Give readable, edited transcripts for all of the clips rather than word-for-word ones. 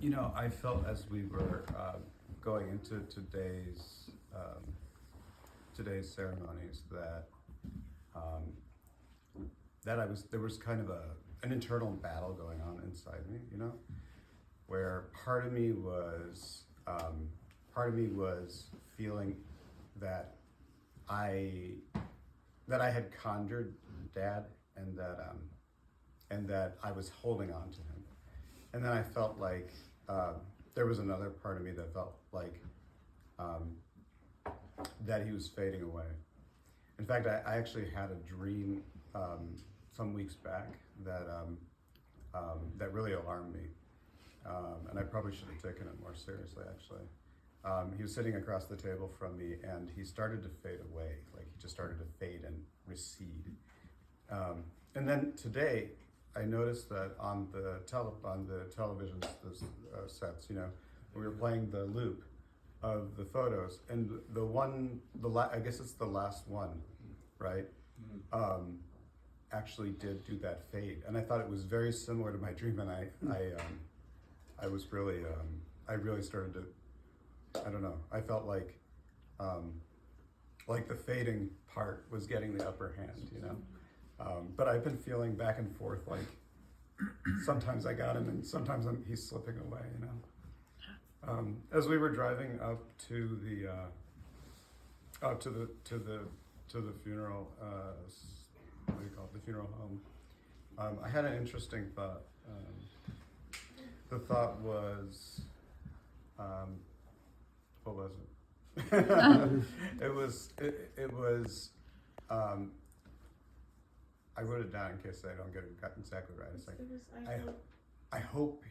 You know, I felt as we were going into today's ceremonies that um, there was kind of an internal battle going on inside me. You know, where part of me was feeling that I I had conjured Dad, and that I was holding on to him. And then I felt like there was another part of me that felt like um, that he was fading away. In fact, I actually had a dream some weeks back that really alarmed me, and I probably should have taken it more seriously. Actually, he was sitting across the table from me, and he started to fade away. Like he just started to fade and recede. And then today, I noticed that on the television sets, you know, we were playing the loop of the photos, and I guess it's the last one, right? Actually did do that fade, and I thought it was very similar to my dream, and I was really I really started to, I don't know, I felt like the fading part was getting the upper hand, you know. But I've been feeling back and forth, like sometimes I got him, and sometimes he's slipping away, you know. As we were driving up to the funeral, what do you call it, the funeral home, I had an interesting thought. The thought was, what was it? It was. I wrote it down in case I don't get it exactly right. It's like, I hope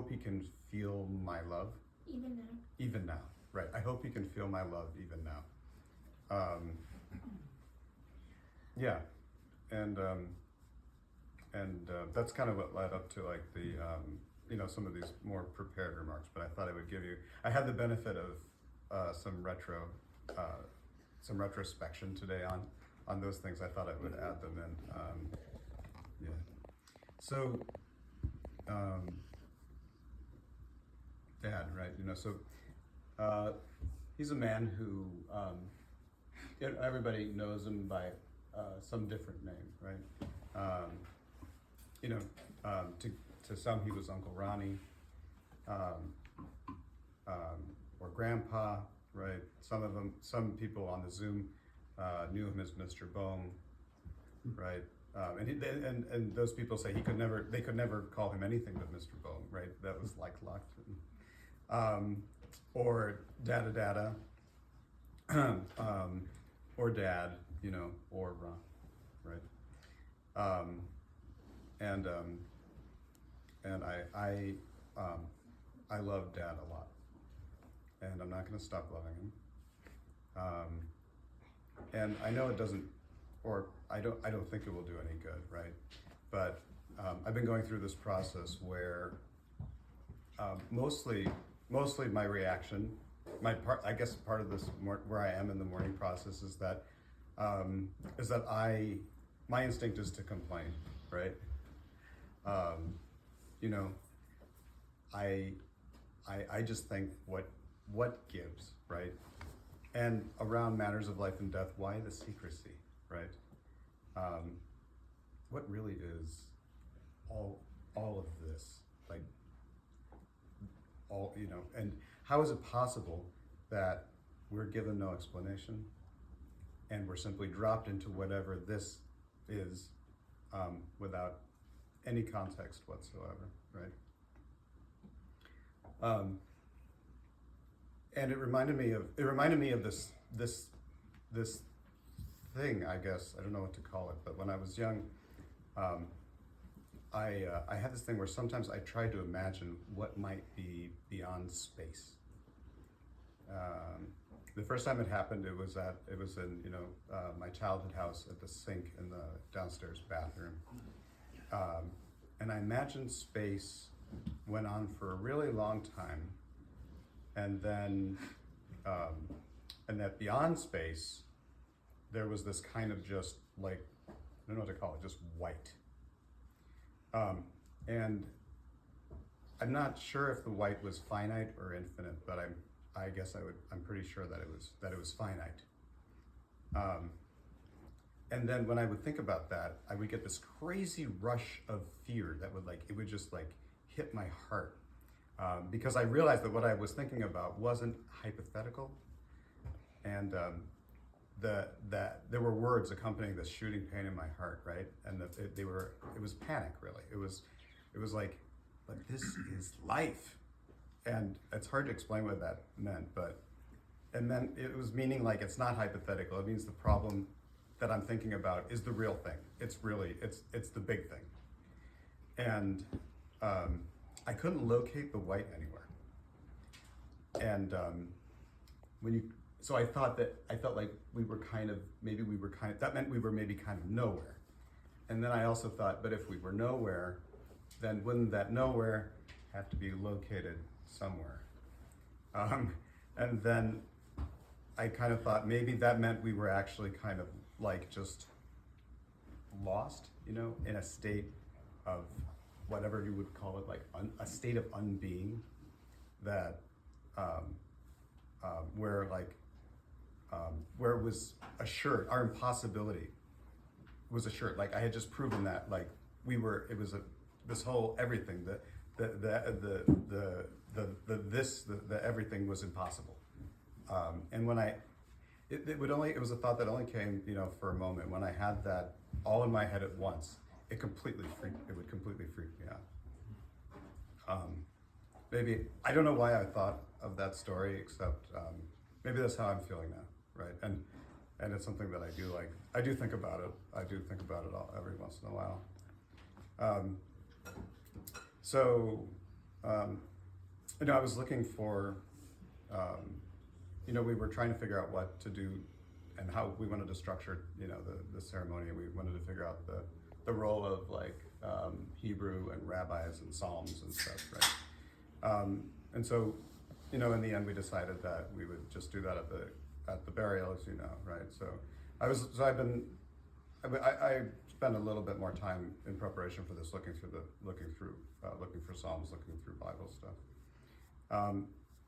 he can feel my love. Even now. Even now, right? I hope he can feel my love even now. Yeah, and that's kind of what led up to like the you know, some of these more prepared remarks. But I thought I would give you. I had the benefit of some retrospection today on those things. I thought I would add them in. Yeah. So, Dad, right? You know, so he's a man who everybody knows him by some different name, right? You know, to some he was Uncle Ronnie, or Grandpa, right? Some people on the Zoom knew him as Mr. Bohm, right? And those people say they could never call him anything but Mr. Bohm, right? That was like locked. Or Dada Dada, or Dad, you know, or Ron, right? And I love Dad a lot, and I'm not going to stop loving him. And I know it doesn't, or I don't think it will do any good, right? But I've been going through this process where mostly my reaction, I guess part of this where I am in the mourning process is that my instinct is to complain, right? You know, I just think what gives, right? And around matters of life and death, why the secrecy, right? What really is all of this, like all, you know, and how is it possible that we're given no explanation and we're simply dropped into whatever this is without any context whatsoever, right? And it reminded me of this thing, I guess. I don't know what to call it, but when I was young, I had this thing where sometimes I tried to imagine what might be beyond space. The first time it happened, it was in, you know, my childhood house at the sink in the downstairs bathroom, and I imagined space went on for a really long time, and then and that beyond space there was this kind of just like, I don't know what to call it, just white, and I'm not sure if the white was finite or infinite, but I guess I'm pretty sure that it was finite. And then when I would think about that, I would get this crazy rush of fear that it would just like hit my heart. Because I realized that what I was thinking about wasn't hypothetical, and that there were words accompanying this shooting pain in my heart, right? And that it was panic, really. It was like this is life, and it's hard to explain what that meant, but it meant it was meaning like it's not hypothetical. It means the problem that I'm thinking about is the real thing. It's the big thing, and I couldn't locate the white anywhere, and so I felt like that meant we were maybe kind of nowhere. And then I also thought, but if we were nowhere, then wouldn't that nowhere have to be located somewhere? And then I kind of thought maybe that meant we were actually kind of like just lost, in a state of whatever you would call it, like a state of unbeing, that where it was assured, our impossibility was assured. Like I had just proven that, like this whole everything, the everything was impossible. And when it was a thought that only came, for a moment. When I had that all in my head at once, it would completely freak me out. Maybe, I don't know why I thought of that story, except maybe that's how I'm feeling now, right? And it's something that I do like. I do think about it. I do think about it every once in a while. I was looking for, we were trying to figure out what to do and how we wanted to structure, the ceremony. We wanted to figure out the role of Hebrew and rabbis and Psalms and stuff, right? And so, in the end, we decided that we would just do that at the burial, as you know, right? So I spent a little bit more time in preparation for this, looking for Psalms, looking through Bible stuff,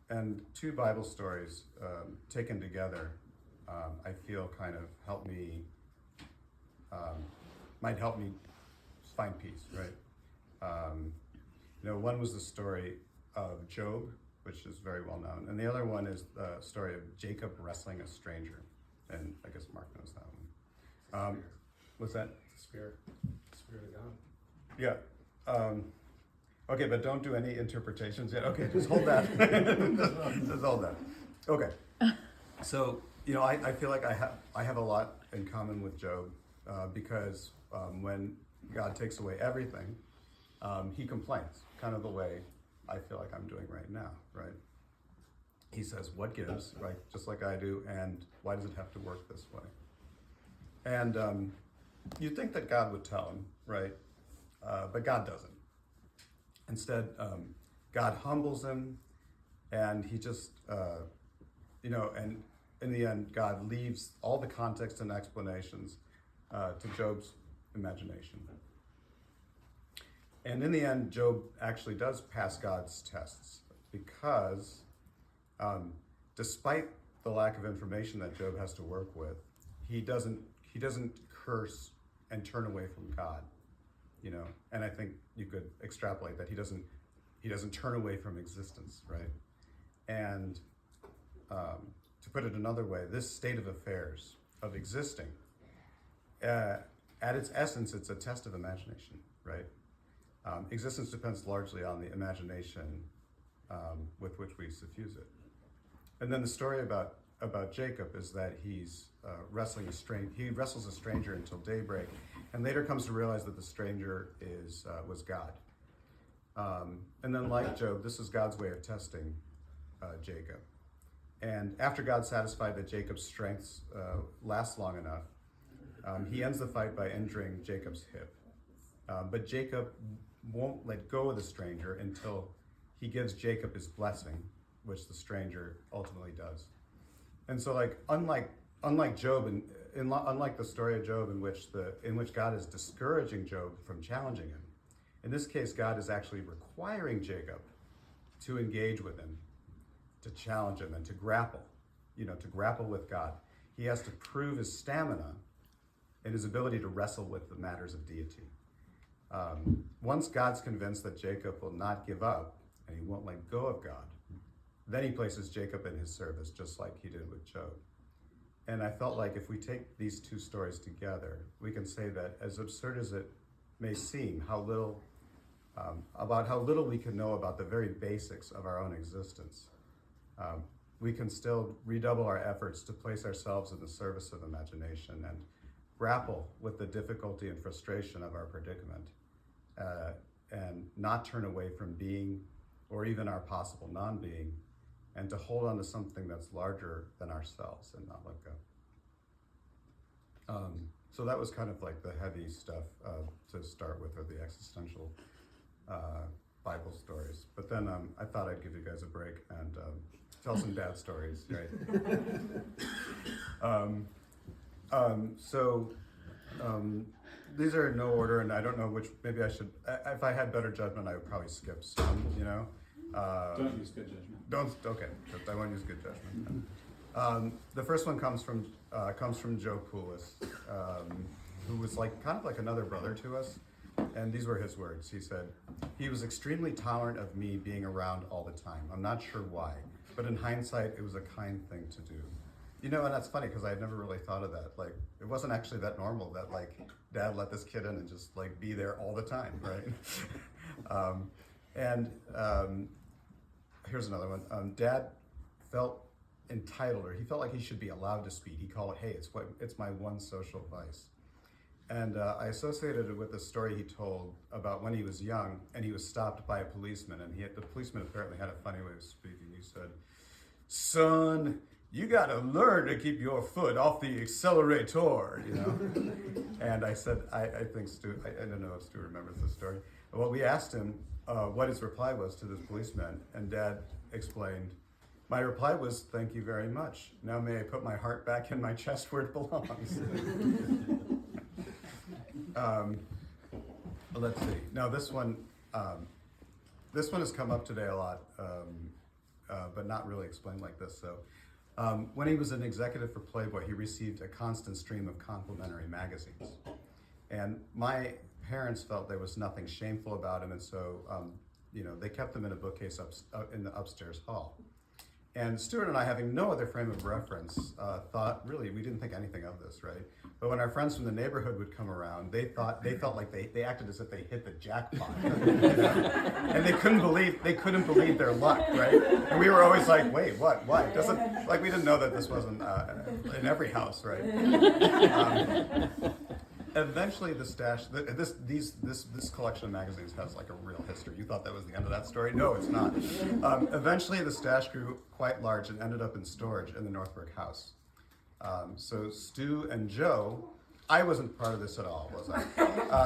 and two Bible stories taken together, I feel kind of might help me find peace, right? One was the story of Job, which is very well known, and the other one is the story of Jacob wrestling a stranger, and I guess Mark knows that one. What's that? Spirit of God. Yeah. Okay, but don't do any interpretations yet. Okay, just hold that. Just hold that. Okay. So, I feel like I have a lot in common with Job, because when God takes away everything, he complains, kind of the way I feel like I'm doing right now, right? He says, what gives, right? Just like I do, and why does it have to work this way? And you'd think that God would tell him, right? But God doesn't. Instead, God humbles him, and he just, and in the end, God leaves all the context and explanations to Job's imagination. And in the end, Job actually does pass God's tests, because despite the lack of information that Job has to work with, he doesn't curse and turn away from God, and I think you could extrapolate that he doesn't turn away from existence, right? And to put it another way, this state of affairs, of existing, at its essence, it's a test of imagination, right? Existence depends largely on the imagination with which we suffuse it. And then the story about Jacob is that he's he wrestles a stranger until daybreak, and later comes to realize that the stranger was God. And then, like Job, this is God's way of testing Jacob. And after God's satisfied that Jacob's strengths last long enough, he ends the fight by injuring Jacob's hip. But Jacob won't let go of the stranger until he gives Jacob his blessing, which the stranger ultimately does. And so, unlike Job, unlike the story of Job, in which God is discouraging Job from challenging him, In this case, God is actually requiring Jacob to engage with him, to challenge him, and to grapple with God. He has to prove his stamina and his ability to wrestle with the matters of deity. Once God's convinced that Jacob will not give up and he won't let go of God, then he places Jacob in his service, just like he did with Job. And I felt like if we take these two stories together, we can say that, as absurd as it may seem, about how little we can know about the very basics of our own existence, we can still redouble our efforts to place ourselves in the service of imagination and grapple with the difficulty and frustration of our predicament, and not turn away from being, or even our possible non-being, and to hold on to something that's larger than ourselves and not let go. So that was kind of like the heavy stuff to start with, or the existential Bible stories. But then I thought I'd give you guys a break and tell some dad stories, right? These are in no order, and I don't know which. Maybe I should. If I had better judgment, I would probably skip some. Don't use good judgment. Okay. I won't use good judgment. The first one comes from Joe Poulos, who was kind of like another brother to us. And these were his words. He said, "He was extremely tolerant of me being around all the time. I'm not sure why, but in hindsight, it was a kind thing to do." And that's funny because I had never really thought of that. Like, it wasn't actually that normal that Dad let this kid in and just be there all the time, right? Here's another one. Dad felt entitled, or he felt like he should be allowed to speak. He called it, "Hey, it's my one social vice." And I associated it with a story he told about when he was young and he was stopped by a policeman, and the policeman apparently had a funny way of speaking. He said, "Son, you gotta learn to keep your foot off the accelerator," And I said, I think Stu, I don't know if Stu remembers this story. Well, we asked him what his reply was to this policeman, and Dad explained, "My reply was, 'Thank you very much. Now may I put my heart back in my chest where it belongs.'" Let's see. Now this one has come up today a lot, but not really explained like this. So, when he was an executive for Playboy, he received a constant stream of complimentary magazines, and my parents felt there was nothing shameful about him, and so they kept them in a bookcase in the upstairs hall. And Stuart and I, having no other frame of reference, thought, really, we didn't think anything of this, right? But when our friends from the neighborhood would come around, they felt like they acted as if they hit the jackpot, and they couldn't believe their luck, right? And we were always like, "Wait, what? Why?" We didn't know that this wasn't in every house, right? Eventually, the stash, this collection of magazines has a real history. You thought that was the end of that story? No, it's not. Eventually, the stash grew quite large and ended up in storage in the Northbrook house. So Stu and Joe, I wasn't part of this at all, was I?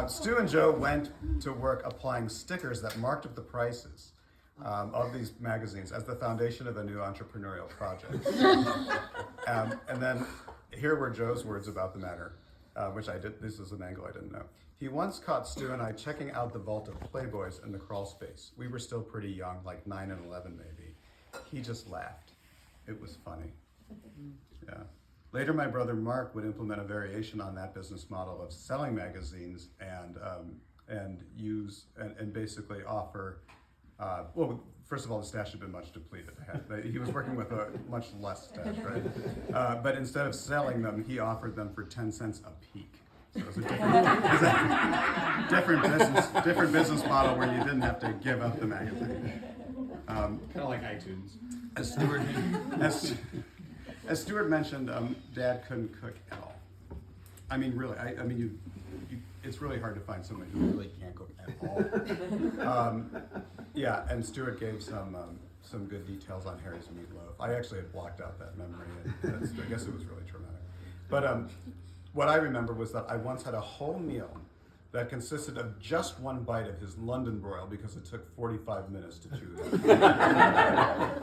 Stu and Joe went to work applying stickers that marked up the prices of these magazines as the foundation of a new entrepreneurial project. And then here were Joe's words about the matter. Which I did. This is an angle I didn't know. He once caught Stu and I checking out the vault of Playboys in the crawl space. We were still pretty young, 9 and 11 maybe. He just laughed. It was funny. Yeah. Later, my brother Mark would implement a variation on that business model of selling magazines and basically offer. First of all, the stash had been much depleted. He was working with a much less stash, right? But instead of selling them, he offered them for 10 cents a peek. So it was a different business model where you didn't have to give up the magazine. Kind of like iTunes. As Stuart mentioned, Dad couldn't cook at all. I mean, really. It's really hard to find someone who really can't cook at all. And Stuart gave some good details on Harry's meatloaf. I actually had blocked out that memory, and I guess it was really traumatic. But what I remember was that I once had a whole meal that consisted of just one bite of his London broil because it took 45 minutes to chew that.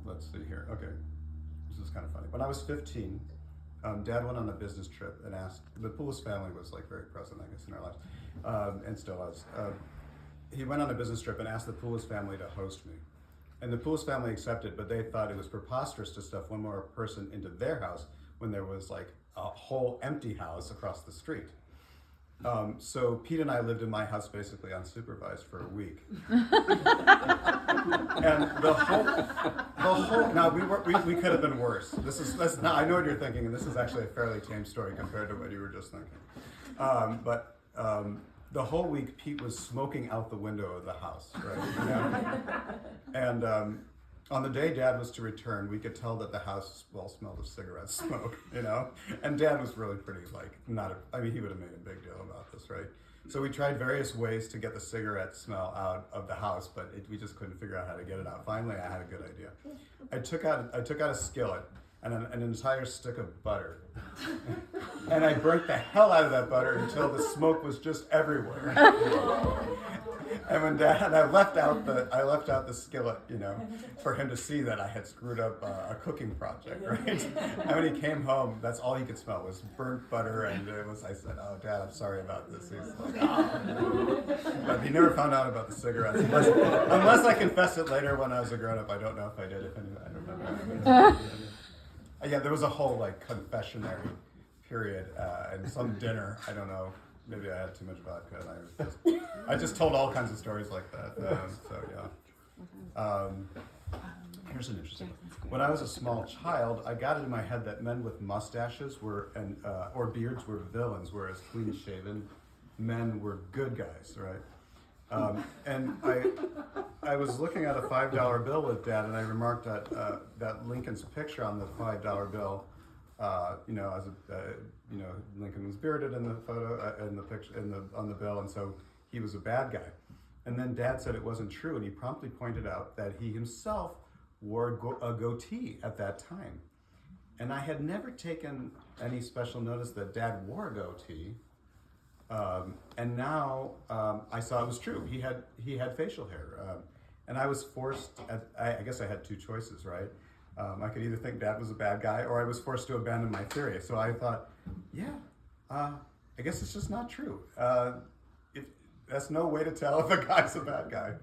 Let's see here. Okay. This is kind of funny. When I was 15, Dad went on a business trip and asked, the Poulos family was like very present, I guess, in our lives, and still is. He went on a business trip and asked the Poulos family to host me. And the Poulos family accepted, but they thought it was preposterous to stuff one more person into their house when there was like a whole empty house across the street. So Pete and I lived in my house basically unsupervised for a week. And the whole now we could have been worse. Now I know what you're thinking, and this is actually a fairly tame story compared to what you were just thinking. But the whole week Pete was smoking out the window of the house, right? You know? And on the day Dad was to return, we could tell that the house smelled of cigarette smoke, you know? And Dad was really pretty, like, he would have made a big deal about this, right? So we tried various ways to get the cigarette smell out of the house, but we just couldn't figure out how to get it out. Finally, I had a good idea. I took out a skillet and an entire stick of butter. And I burnt the hell out of that butter until the smoke was just everywhere. And when I left out the skillet, you know, for him to see that I had screwed up a cooking project, right? And when he came home, that's all he could smell was burnt butter, and I said, "Oh, Dad, I'm sorry about this." He's like, "Oh." But he never found out about the cigarettes, unless I confessed it later when I was a grown-up. I don't know if I did. I don't remember. Yeah, there was a whole like confessionary period and some dinner. I don't know. Maybe I had too much vodka, and I just told all kinds of stories like that. So yeah. Here's an interesting one. When I was a small child, I got it in my head that men with mustaches or beards were villains, whereas clean-shaven men were good guys, right? And I was looking at a $5 bill with Dad, and I remarked that Lincoln's picture on the $5 bill. Lincoln was bearded in the photo, in the picture, on the bill, and so he was a bad guy. And then Dad said it wasn't true, and he promptly pointed out that he himself wore a goatee at that time. And I had never taken any special notice that Dad wore a goatee, and now I saw it was true. He had facial hair, and I was forced. I guess I had two choices, right? I could either think Dad was a bad guy, or I was forced to abandon my theory. So I thought, I guess it's just not true. That's no way to tell if a guy's a bad guy.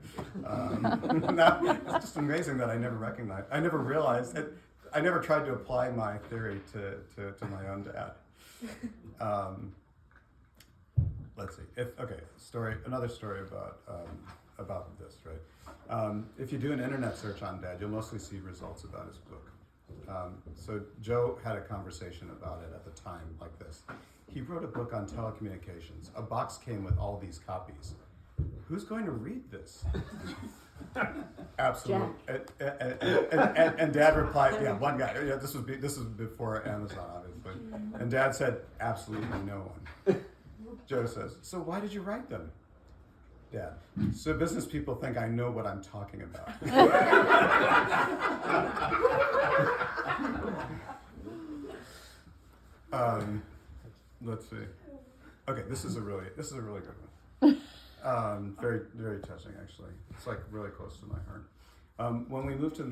It's just amazing that I never realized it. I never tried to apply my theory to my own dad. Let's see. Another story about this, right? If you do an internet search on Dad, you'll mostly see results about his book. So Joe had a conversation about it at the time like this. He wrote a book on telecommunications. A box came with all these copies. Who's going to read this? Absolutely. And Dad replied, yeah, one guy. Yeah, this was before Amazon, obviously. And Dad said, absolutely no one. Joe says, so why did you write them? Dad, so business people think I know what I'm talking about. Let's see. Okay, this is a really good one. Very, very touching, actually. It's like really close to my heart. When we moved to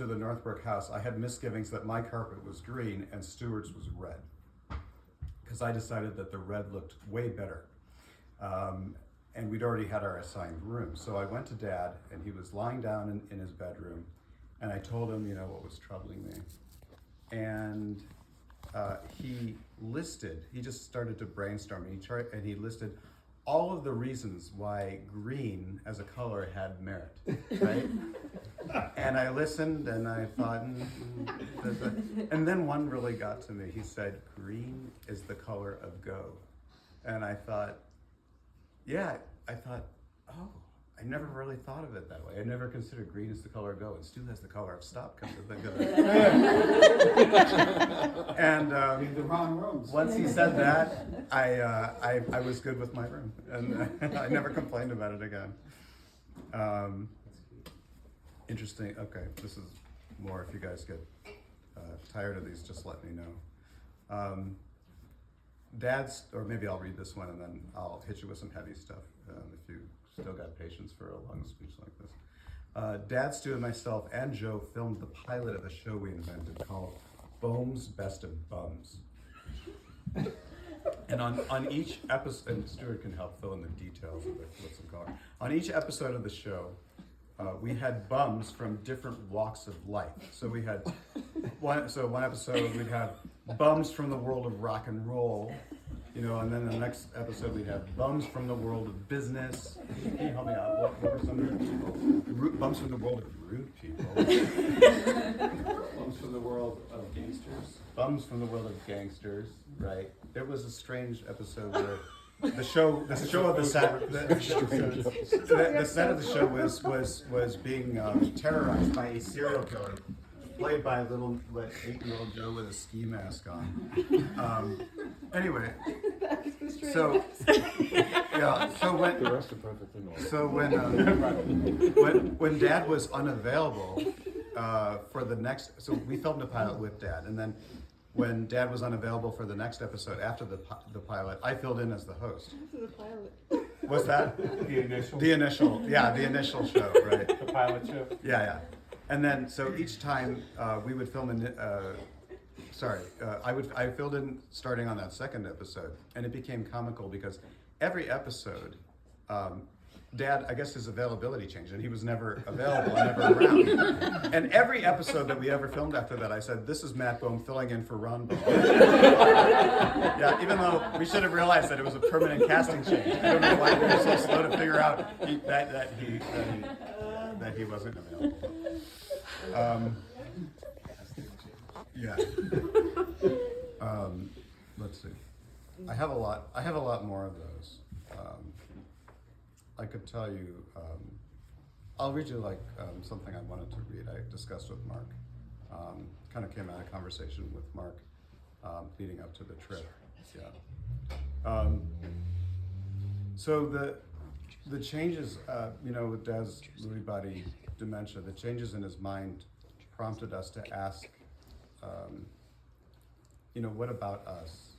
the Northbrook house, I had misgivings that my carpet was green and Stuart's was red, because I decided that the red looked way better. And we'd already had our assigned room. So I went to Dad, and he was lying down in his bedroom, and I told him, what was troubling me. And he just started to brainstorm, and he listed all of the reasons why green as a color had merit, right? And I listened, and I thought, and then one really got to me. He said, green is the color of go. And I thought, oh, I never really thought of it that way. I never considered green as the color of go, and Stu has the color of stop, come to think of it. And the wrong rooms. once he said that, I was good with my room, and I never complained about it again. Interesting. Okay, this is more. If you guys get tired of these, just let me know. Dad's, or maybe I'll read this one and then I'll hit you with some heavy stuff if you still got patience for a long speech like this. Dad, Stu, and myself and Joe filmed the pilot of a show we invented called Bohm's Best of Bums. And on each episode, and Stuart can help fill in the details of it, what's in color. On each episode of the show, we had bums from different walks of life. So we had one episode we'd have bums from the world of rock and roll, you know, and then the next episode we'd have bums from the world of business. Can you help me out? What were some of the people? Bums from the world of rude people. Bums from the world of gangsters. Bums from the world of gangsters, right? It was a strange episode where the set of the show was being terrorized by a serial killer, played by little 8-year-old Joe with a ski mask on. Anyway, so yeah, so when The rest are perfectly normal. so when Dad was unavailable for the next, so we filmed a pilot with Dad, and then when Dad was unavailable for the next episode after the pilot, I filled in as the host. After the pilot. Was that The initial. the initial? Yeah, the initial show, right? The pilot show. Yeah. And then so each time we would film I filled in starting on that second episode, and it became comical because every episode, Dad, I guess his availability changed, and he was never available, never around. And every episode that we ever filmed after that, I said, "This is Matt Bohm filling in for Ron Bohm." Yeah, even though we should have realized that it was a permanent casting change. I don't know why we were so slow to figure out that he wasn't available. Yeah. Let's see. I have a lot more of those. I could tell you. I'll read you something I wanted to read. I discussed with Mark. Kind of came out of conversation with Mark leading up to the trip. Yeah. So the changes, with Dad's Lewy body dementia, the changes in his mind prompted us to ask, what about us,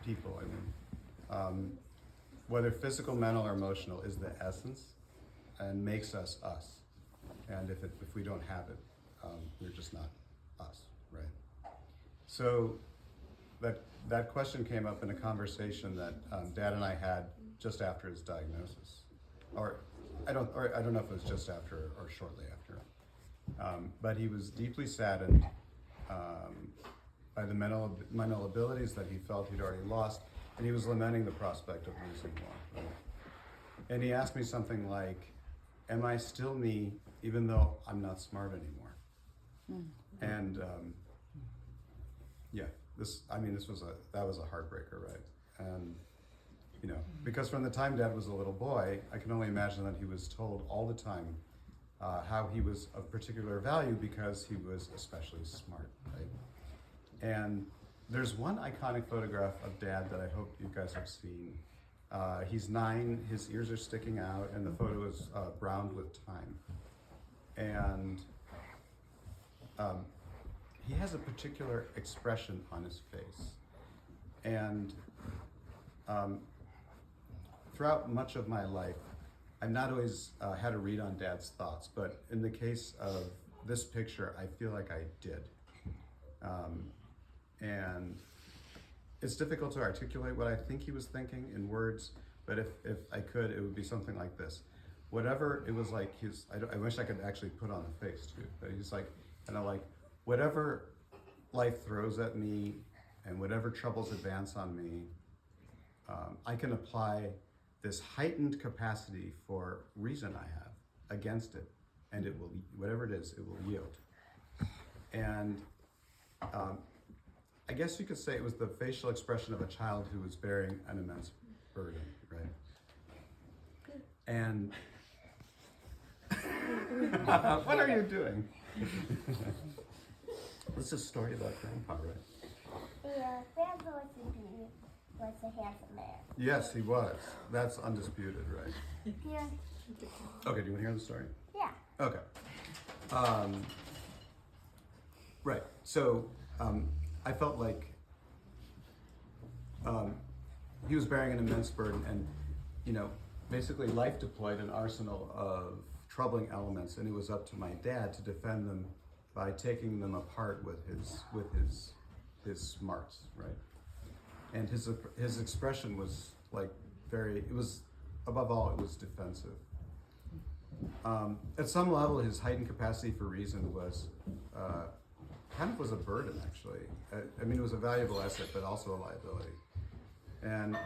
people? I mean, whether physical, mental, or emotional is the essence and makes us us. And if we don't have it, we're just not us, right? So that question came up in a conversation that Dad and I had just after his diagnosis, or I don't know if it was just after or shortly after. But he was deeply saddened by the mental abilities that he felt he'd already lost, and he was lamenting the prospect of losing more. Right? And he asked me something like, "Am I still me, even though I'm not smart anymore?" And that was a heartbreaker, right? And because from the time Dad was a little boy, I can only imagine that he was told all the time how he was of particular value because he was especially smart, right? And there's one iconic photograph of Dad that I hope you guys have seen. He's 9, his ears are sticking out, and the photo is browned with time. And he has a particular expression on his face. And throughout much of my life, I've not always had a read on Dad's thoughts, but in the case of this picture, I feel like I did. And it's difficult to articulate what I think he was thinking in words, but if I could, it would be something like this. Whatever, it was like I wish I could actually put on a face too, but he's like, whatever life throws at me and whatever troubles advance on me, I can apply this heightened capacity for reason I have against it, and it will, whatever it is, it will yield. And I guess you could say it was the facial expression of a child who was bearing an immense burden, right? And what are you doing? This is a story about Grandpa, right? Yeah, Grandpa was a handsome man. Yes, he was. That's undisputed, right? Yeah. Okay, do you want to hear the story? Yeah. Okay. Right. So I felt like he was bearing an immense burden, and basically life deployed an arsenal of troubling elements, and it was up to my dad to defend them by taking them apart with his smarts, right? and his expression was like it was, above all, it was defensive. At some level, his heightened capacity for reason was kind of was a burden, actually. I mean, it was a valuable asset, but also a liability. And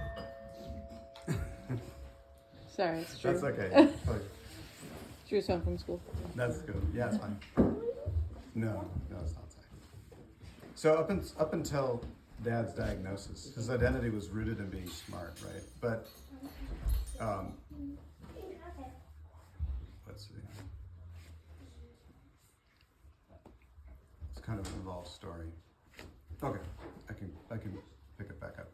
Sorry, it's true. that's okay. True song from school. That's good. Yeah, it's fine. No, it's not safe. So up until Dad's diagnosis, his identity was rooted in being smart, right? But let's see. It's kind of an involved story. Okay, I can pick it back up.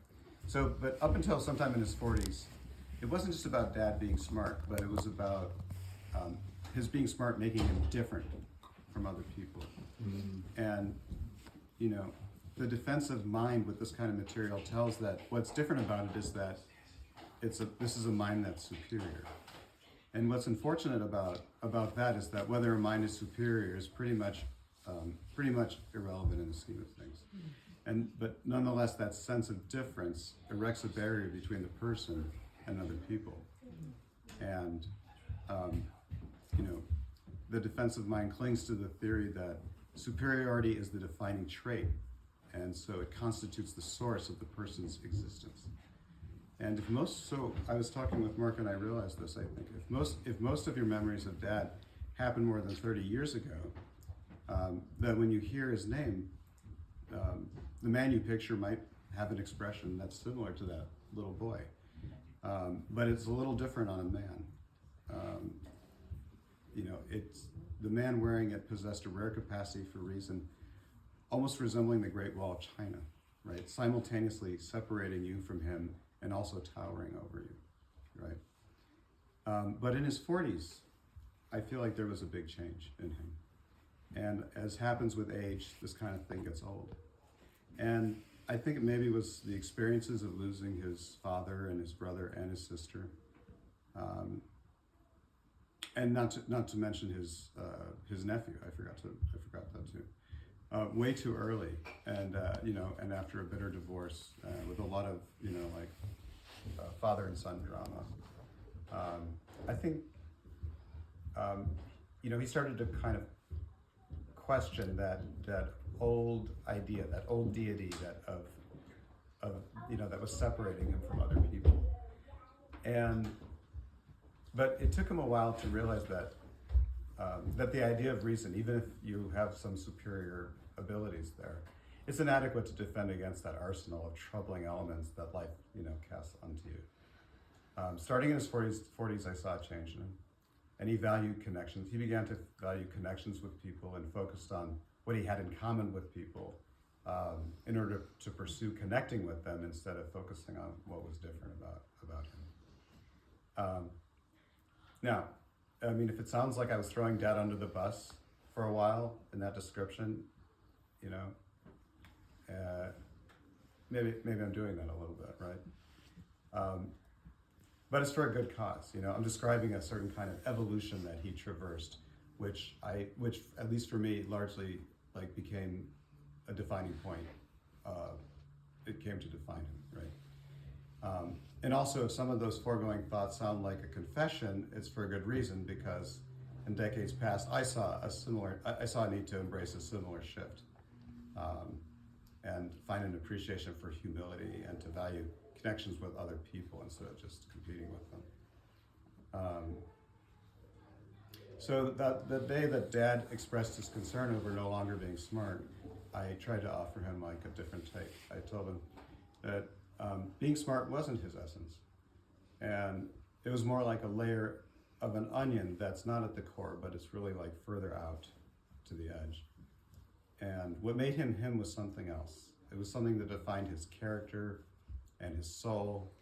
So, but up until sometime in his 40s, it wasn't just about Dad being smart, but it was about his being smart making him different from other people. And, you know, the defensive mind with this kind of material tells that what's different about it is that this is a mind that's superior. And what's unfortunate about that is that whether a mind is superior is pretty much irrelevant in the scheme of things. But nonetheless, that sense of difference erects a barrier between the person and other people. And you know, the defensive mind clings to the theory that superiority is the defining trait, and so it constitutes the source of the person's existence. And so I was talking with Mark, and I realized this. I think if most of your memories of Dad happened more than 30 years ago, then when you hear his name, the man you picture might have an expression that's similar to that little boy, but it's a little different on a man. You know, the man wearing it possessed a rare capacity for reason, almost resembling the Great Wall of China, right? Simultaneously separating you from him and also towering over you, right? But in his 40s, I feel like there was a big change in him. And as happens with age, this kind of thing gets old. And I think it maybe was the experiences of losing his father and his brother and his sister, and not to mention his nephew. I forgot that too. Way too early, and you know, and after a bitter divorce with a lot of, you know, like father and son drama. I think you know, he started to kind of question that old idea, that old deity that of you know, that was separating him from other people. But it took him a while to realize that that the idea of reason, even if you have some superior abilities there, it's inadequate to defend against that arsenal of troubling elements that life, you know, casts onto you. Starting in his 40s, I saw a change in him, and he valued connections. He began to value connections with people and focused on what he had in common with people in order to pursue connecting with them instead of focusing on what was different about him. Now, I mean, if it sounds like I was throwing Dad under the bus for a while in that description, you know, maybe I'm doing that a little bit, right? But it's for a good cause, you know. I'm describing a certain kind of evolution that he traversed, which at least for me, largely like became a defining point. It came to define him, right? And also, if some of those foregoing thoughts sound like a confession, it's for a good reason, because in decades past, I saw a need to embrace a similar shift, and find an appreciation for humility and to value connections with other people instead of just competing with them. So that the day that Dad expressed his concern over no longer being smart, I tried to offer him like a different take. I told him that being smart wasn't his essence, and it was more like a layer of an onion that's not at the core, but it's really like further out to the edge. And what made him him was something else. It was something that defined his character and his soul,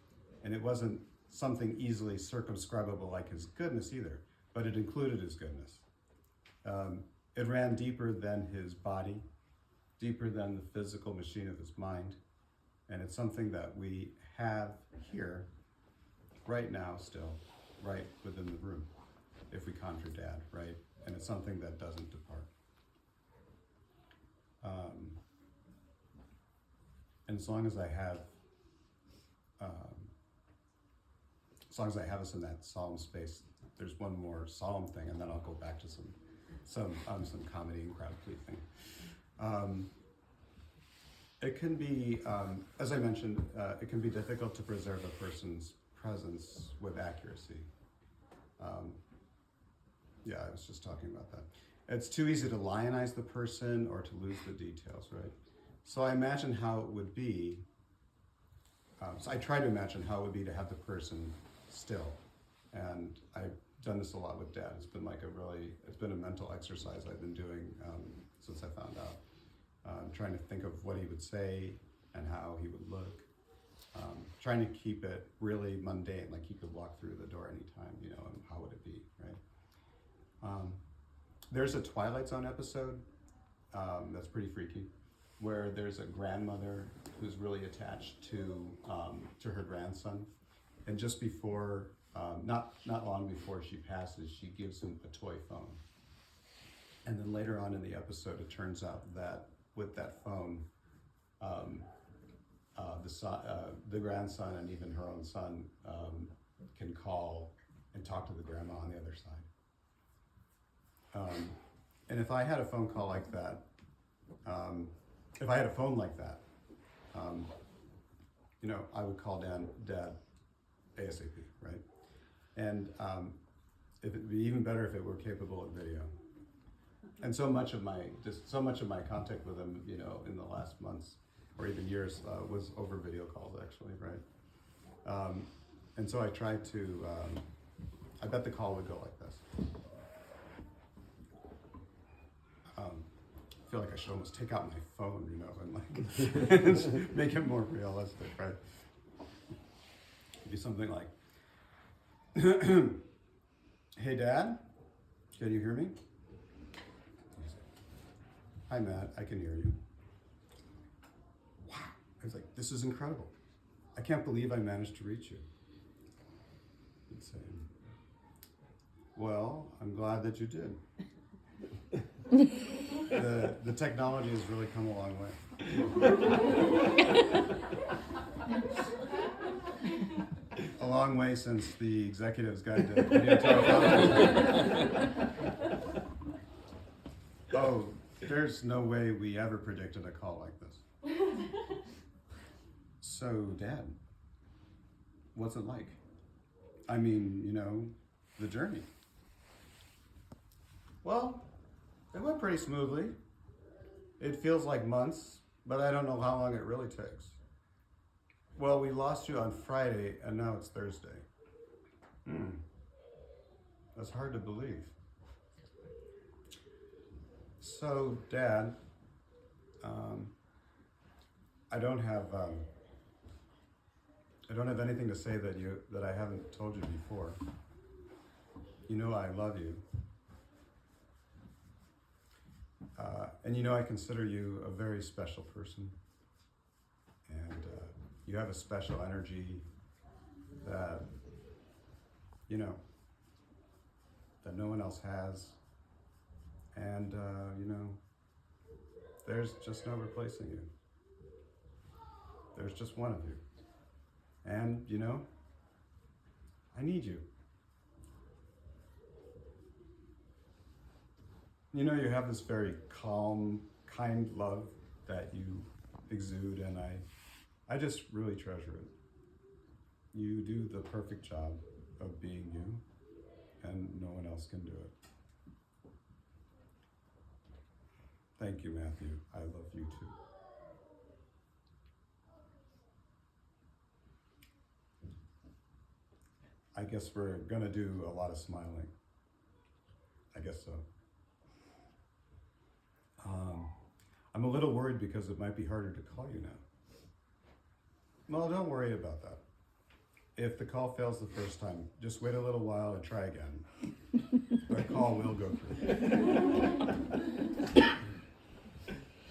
and it wasn't something easily circumscribable like his goodness either, but it included his goodness. It ran deeper than his body, deeper than the physical machine of his mind, and it's something that we have here, right now still, right within the room, if we conjure Dad, right? And it's something that doesn't depart. And as long as I have as long as I have us in that solemn space, there's one more solemn thing, and then I'll go back to some comedy and crowd pleasing. It can be, as I mentioned, it can be difficult to preserve a person's presence with accuracy. Yeah, I was just talking about that. It's too easy to lionize the person or to lose the details, right? So I imagine how it would be. So I try to imagine how it would be to have the person still. And I've done this a lot with Dad. It's been a mental exercise I've been doing since I found out. Trying to think of what he would say and how he would look. Trying to keep it really mundane, like he could walk through the door anytime, and how would it be, right? There's a Twilight Zone episode that's pretty freaky, where there's a grandmother who's really attached to her grandson, and just before, not long before she passes, she gives him a toy phone. And then later on in the episode, it turns out that with that phone, the grandson and even her own son can call and talk to the grandma on the other side. And if I had a phone call like that, if I had a phone like that, I would call Dad ASAP, right? And if it'd be even better if it were capable of video. And so much of my contact with him, in the last months or even years, was over video calls, actually, right? And so I tried to. I bet the call would go like this. I feel like I should almost take out my phone, and make it more realistic, right? It'd be something like, "Hey, Dad, can you hear me?" "Hi, Matt, I can hear you." Wow, I was like, "This is incredible. I can't believe I managed to reach you." He'd say, "Well, I'm glad that you did." The technology has really come a long way. A long way since the Executive's Guide to Video Teleconferencing. Oh, there's no way we ever predicted a call like this. So, Dad, what's it like? I mean, the journey. Well, it went pretty smoothly. It feels like months, but I don't know how long it really takes. Well, we lost you on Friday, and now it's Thursday. That's hard to believe. So, Dad, I don't have anything to say that I haven't told you before. I love you. And I consider you a very special person. And you have a special energy that, that no one else has. And, there's just no replacing you. There's just one of you. And, I need you. You have this very calm, kind love that you exude, and I just really treasure it. You do the perfect job of being you, and no one else can do it. Thank you, Matthew. I love you too. I guess we're gonna do a lot of smiling. I guess so. I'm a little worried because it might be harder to call you now. Well, don't worry about that. If the call fails the first time, just wait a little while and try again. The call will go through.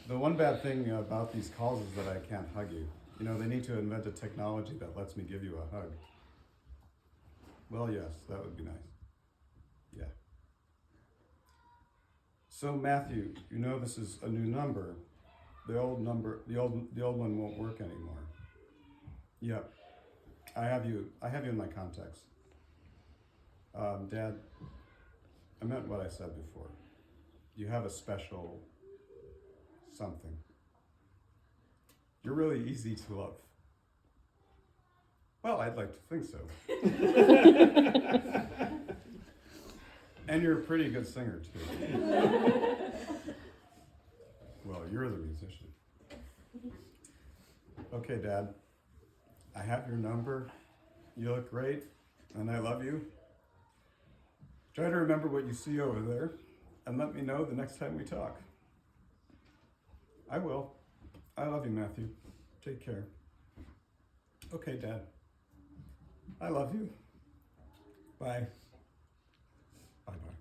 The one bad thing about these calls is that I can't hug you. They need to invent a technology that lets me give you a hug. Well, yes, that would be nice. Yeah. So Matthew, this is a new number. The old one won't work anymore. Yep. I have you in my contacts. Dad, I meant what I said before. You have a special something. You're really easy to love. Well, I'd like to think so. And you're a pretty good singer, too. Well, you're the musician. Okay, Dad. I have your number. You look great, and I love you. Try to remember what you see over there, and let me know the next time we talk. I will. I love you, Matthew. Take care. Okay, Dad. I love you. Bye. Bye-bye.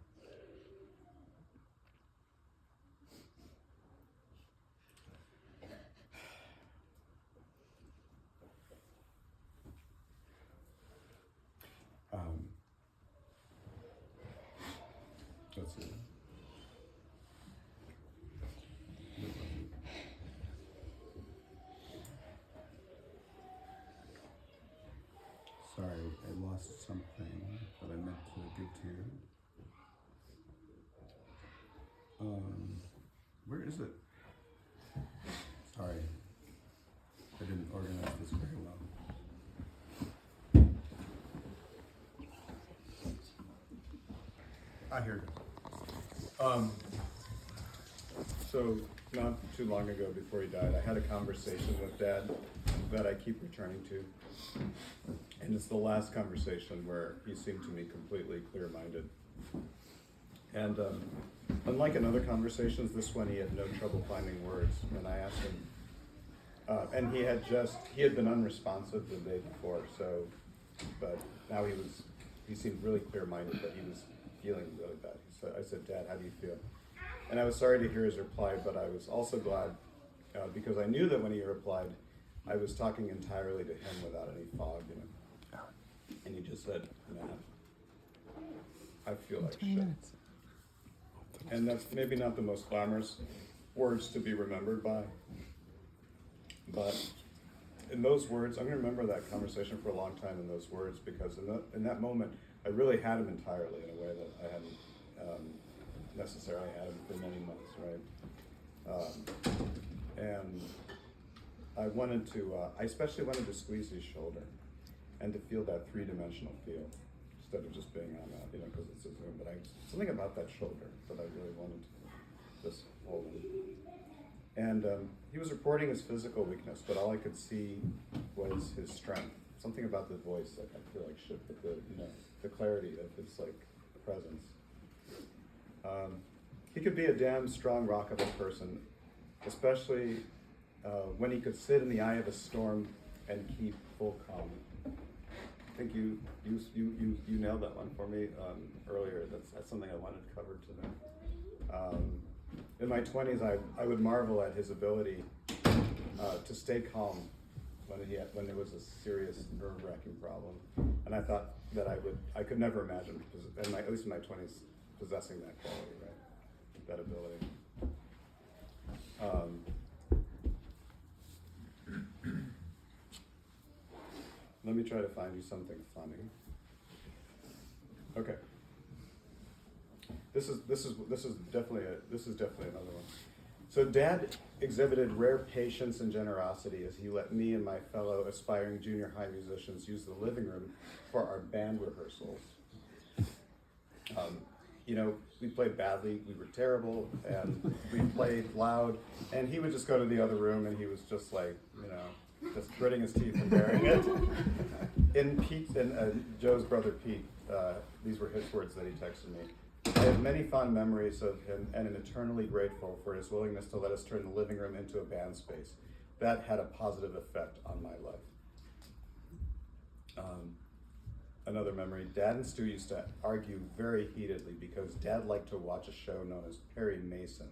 Let's see. Sorry, I lost something that I meant to give to you. Where is it? Sorry, I didn't organize this very well. Here it is. So not too long ago, before he died, I had a conversation with Dad that I keep returning to. And it's the last conversation where he seemed to me completely clear-minded. And unlike in other conversations, this one he had no trouble finding words. And I asked him, and he had been unresponsive the day before, but now he seemed really clear-minded, but he was feeling really bad. I said, Dad, how do you feel? And I was sorry to hear his reply, but I was also glad because I knew that when he replied, I was talking entirely to him without any fog, And he just said, Matt, I feel like shit. And that's maybe not the most glamorous words to be remembered by, but in those words, I'm going to remember that conversation for a long time in those words, because in that moment, I really had him entirely in a way that I hadn't necessarily had him for many months, right? And I especially wanted to squeeze his shoulder and to feel that three-dimensional feel instead of just being on that, because it's a Zoom. But something about that shoulder that I really wanted to just hold him. And he was reporting his physical weakness, but all I could see was his strength. Something about the voice, like I feel like shit, but the clarity of his presence. He could be a damn strong, rock of a person, especially when he could sit in the eye of a storm and keep full calm. I think you nailed that one for me earlier. That's something I wanted covered today. In my 20s, I would marvel at his ability to stay calm when there was a serious nerve-wracking problem, and I thought that I could never imagine, at least in my 20s, possessing that quality, right? That ability. Let me try to find you something funny. Okay. This is definitely another one. So Dad exhibited rare patience and generosity as he let me and my fellow aspiring junior high musicians use the living room for our band rehearsals. We played badly, we were terrible, and we played loud, and he would just go to the other room and he was just just gritting his teeth and bearing it. In Joe's brother Pete, these were his words that he texted me. I have many fond memories of him and am eternally grateful for his willingness to let us turn the living room into a band space. That had a positive effect on my life. Another memory, Dad and Stu used to argue very heatedly because Dad liked to watch a show known as Perry Mason,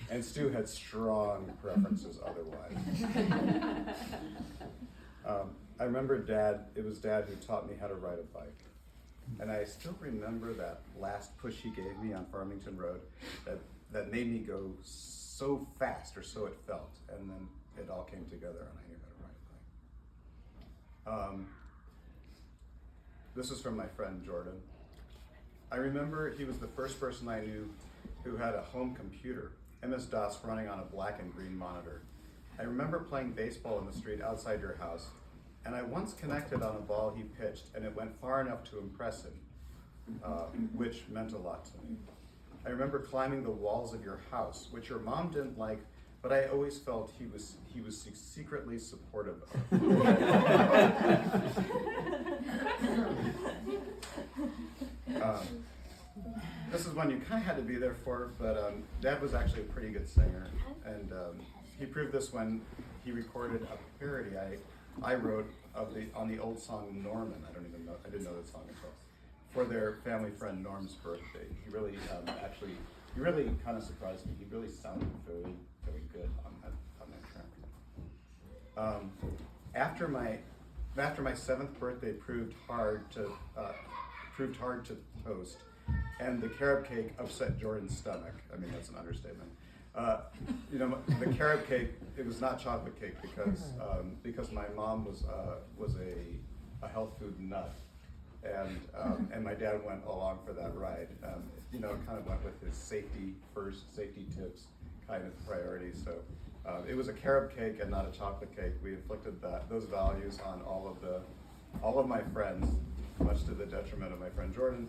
and Stu had strong preferences otherwise. I remember it was Dad who taught me how to ride a bike. And I still remember that last push he gave me on Farmington Road that made me go so fast, or so it felt, and then it all came together and I knew how to ride a bike. This is from my friend Jordan. I remember he was the first person I knew who had a home computer, MS-DOS running on a black and green monitor. I remember playing baseball in the street outside your house, and I once connected on a ball he pitched, and it went far enough to impress him, which meant a lot to me. I remember climbing the walls of your house, which your mom didn't like, but I always felt he was secretly supportive of. This is one you kind of had to be there for, but Dad was actually a pretty good singer, and he proved this when he recorded a parody I wrote on the old song Norman. I didn't know that song until for their family friend Norm's birthday. He really he really kind of surprised me. He really sounded very, very good on that track. After my 7th birthday proved hard to toast, and the carob cake upset Jordan's stomach. I mean, that's an understatement. The carob cake, it was not chocolate cake because my mom was a health food nut, and my dad went along for that ride. Kind of went with his safety tips kind of priority. So it was a carob cake and not a chocolate cake. We inflicted those values on all of my friends, much to the detriment of my friend Jordan.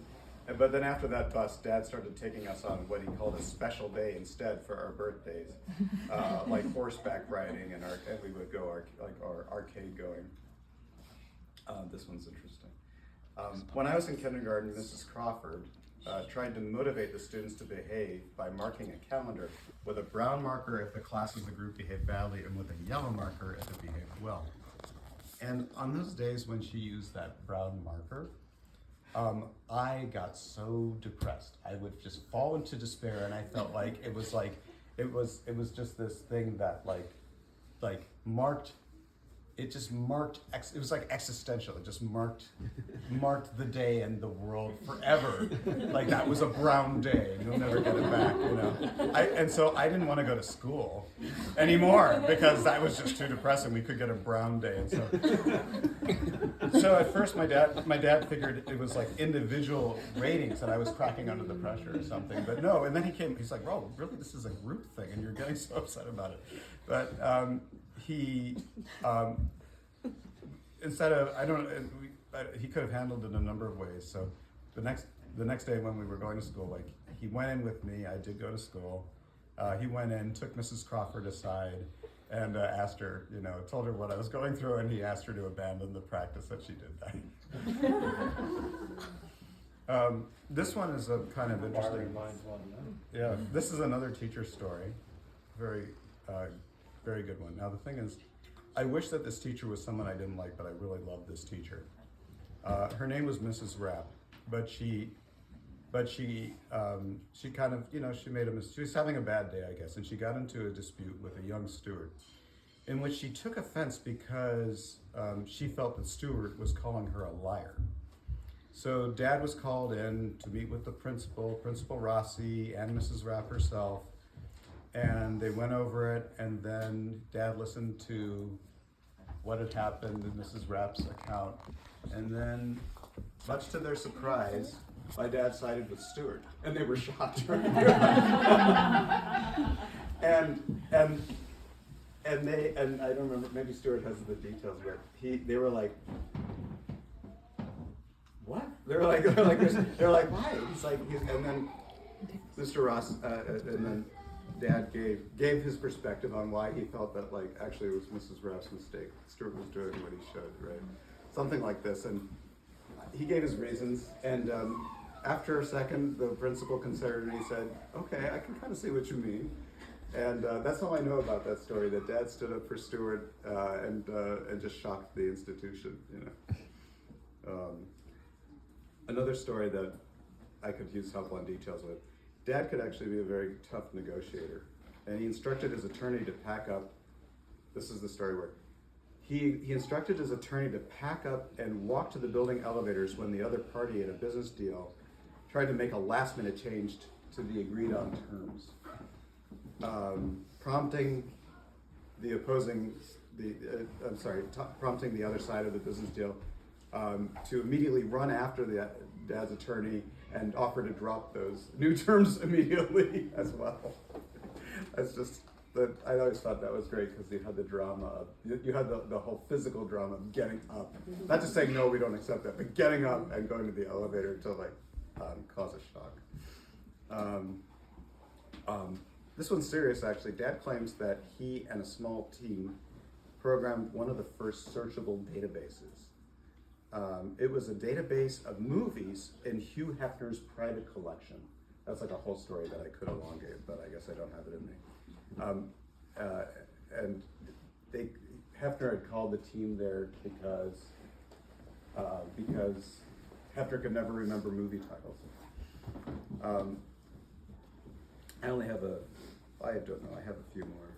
But then after that bus, Dad started taking us on what he called a special day instead for our birthdays, like horseback riding, and we would go arcade going. This one's interesting. When I was in kindergarten, Mrs. Crawford tried to motivate the students to behave by marking a calendar with a brown marker if the class as a group behaved badly, and with a yellow marker if it behaved well. And on those days when she used that brown marker, I got so depressed. I would just fall into despair, and I felt like it was just this thing that marked. It just marked. It was like existential. It just marked the day and the world forever. Like that was a brown day, and you'll never get it back. And so I didn't want to go to school anymore because that was just too depressing. We could get a brown day, and so at first my dad figured it was like individual ratings that I was cracking under the pressure or something. But no, and then he's like, "Bro, really, this is a group thing, and you're getting so upset about it." But he instead of he could have handled it in a number of ways. So the next day when we were going to school, like he went in with me. I did go to school. He went in, took Mrs. Crawford aside, and asked her, told her what I was going through, and he asked her to abandon the practice that she did that. This one is a kind of interesting. Yeah, this is another teacher story. Very, very good one. Now the thing is, I wish that this teacher was someone I didn't like, but I really loved this teacher. Her name was Mrs. Rapp, but she kind of, she made a mistake. She was having a bad day, I guess, and she got into a dispute with a young steward, in which she took offense because she felt that Stewart was calling her a liar. So Dad was called in to meet with the Principal Rossi, and Mrs. Rapp herself, and they went over it, and then Dad listened to what had happened in Mrs. Rapp's account, and then, much to their surprise, my dad sided with Stewart, and they were shocked. and I don't remember. Maybe Stewart has the details, but they were like, "What?" They were like, "Why?" And then Mr. Ross, and then Dad gave his perspective on why he felt that actually it was Mrs. Rapp's mistake. Stewart was doing what he should, right? Something like this, and he gave his reasons, and after a second, the principal considered and he said, "Okay, I can kind of see what you mean." And that's all I know about that story, that Dad stood up for Stewart and just shocked the institution, Another story that I could use help on details with, Dad could actually be a very tough negotiator, and he instructed his attorney to pack up. This is the story where he instructed his attorney to pack up and walk to the building elevators when the other party in a business deal tried to make a last-minute change to the agreed-on terms, prompting the other side of the business deal to immediately run after the dad's attorney and offer to drop those new terms immediately as well. That's just that I always thought that was great because you had the drama of you had the whole physical drama of getting up, not just saying no, we don't accept that, but getting up and going to the elevator to like cause a shock. This one's serious actually. Dad claims that he and a small team programmed one of the first searchable databases. It was a database of movies in Hugh Hefner's private collection. That's like a whole story that I could elongate, but I guess I don't have it in me. And Hefner had called the team there because Hefner could never remember movie titles. I only have I don't know, I have a few more.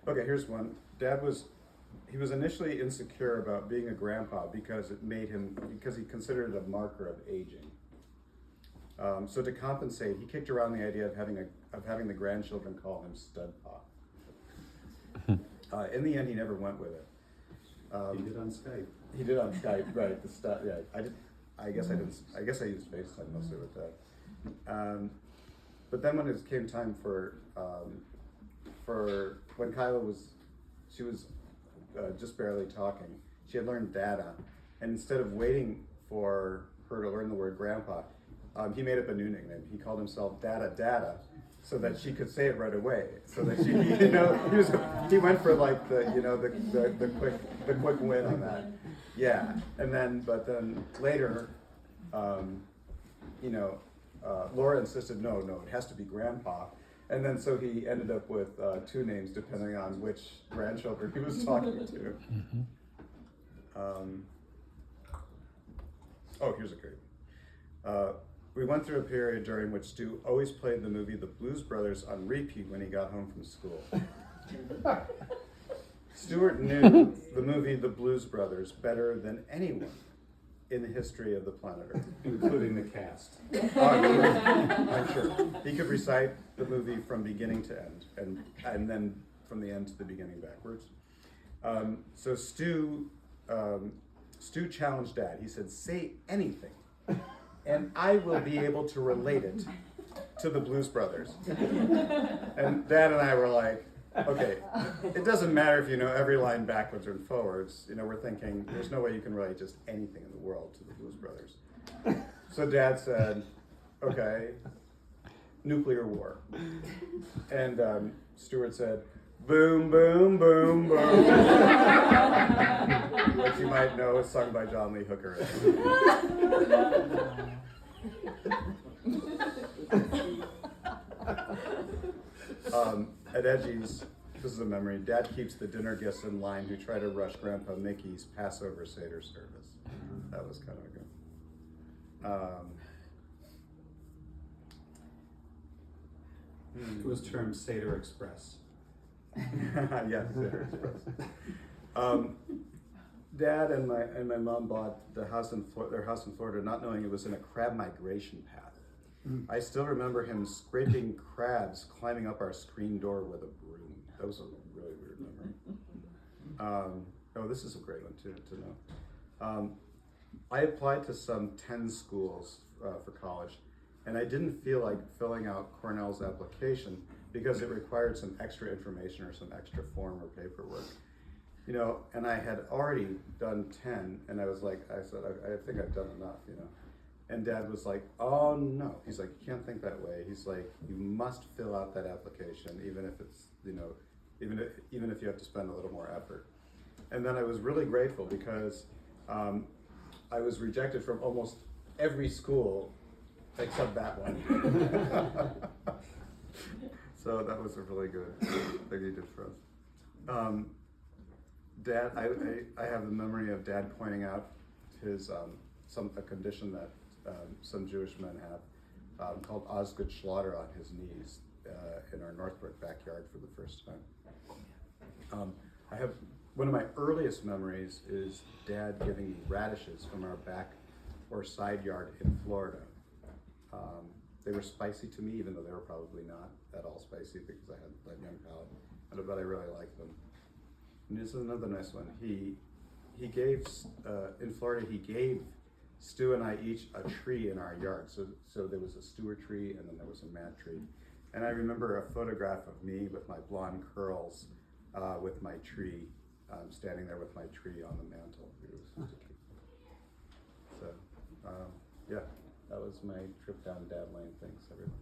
Okay, here's one. He was initially insecure about being a grandpa because he considered it a marker of aging. So to compensate, he kicked around the idea of having the grandchildren call him Stud Pa. In the end, he never went with it. He did on Skype. He did on Skype, right? The stud, yeah. I guess I used FaceTime mostly with that. But then when it came time for when Kyla was just barely talking, she had learned Dada, and instead of waiting for her to learn the word grandpa, he made up a new nickname. He called himself Dada, so that she could say it right away. So that she, he went for like the quick win on that. Yeah, but then later, Laura insisted, no, it has to be Grandpa. And then so he ended up with two names depending on which grandchildren he was talking to. Here's a great. We went through a period during which Stu always played the movie The Blues Brothers on repeat when he got home from school. Stuart knew the movie The Blues Brothers better than anyone in the history of the planet Earth. Including the cast. I'm sure. He could recite the movie from beginning to end, and then from the end to the beginning backwards. So Stu challenged Dad. He said, "Say anything, and I will be able to relate it to the Blues Brothers." And Dad and I were like, okay, it doesn't matter if you know every line backwards and forwards. We're thinking, there's no way you can relate just anything in the world to the Blues Brothers. So Dad said, okay, nuclear war. And Stuart said, boom, boom, boom, boom. Which you might know is sung by John Lee Hooker. At Edgy's, this is a memory, Dad keeps the dinner guests in line who try to rush Grandpa Mickey's Passover Seder service. That was kind of good. It was termed Seder Express. Yeah, Seder Express. Dad and my mom bought their house in Florida, not knowing it was in a crab migration path. I still remember him scraping crabs climbing up our screen door with a broom. That was a really weird memory. This is a great one to know. I applied to some 10 schools for college, and I didn't feel like filling out Cornell's application because it required some extra information or some extra form or paperwork. And I had already done 10, and I said, I think I've done enough, And Dad was like, oh no. He's like, you can't think that way. He's like, you must fill out that application, even if it's, even if you have to spend a little more effort. And then I was really grateful because I was rejected from almost every school except that one. So that was a really good thing he did for us. Dad, I have the memory of Dad pointing out his a condition that some Jewish men have called Osgood Schlatter on his knees in our Northbrook backyard for the first time. I have one of my earliest memories is Dad giving me radishes from our back or side yard in Florida. They were spicy to me, even though they were probably not at all spicy because I had that young palate, but I really liked them. And this is another nice one. He gave in Florida. He gave Stu and I each a tree in our yard. So there was a Stewart tree, and then there was a mad tree. And I remember a photograph of me with my blonde curls, with my tree, standing there with my tree on the mantle. It was just a cute. So, yeah, that was my trip down Dad Lane. Thanks, everyone.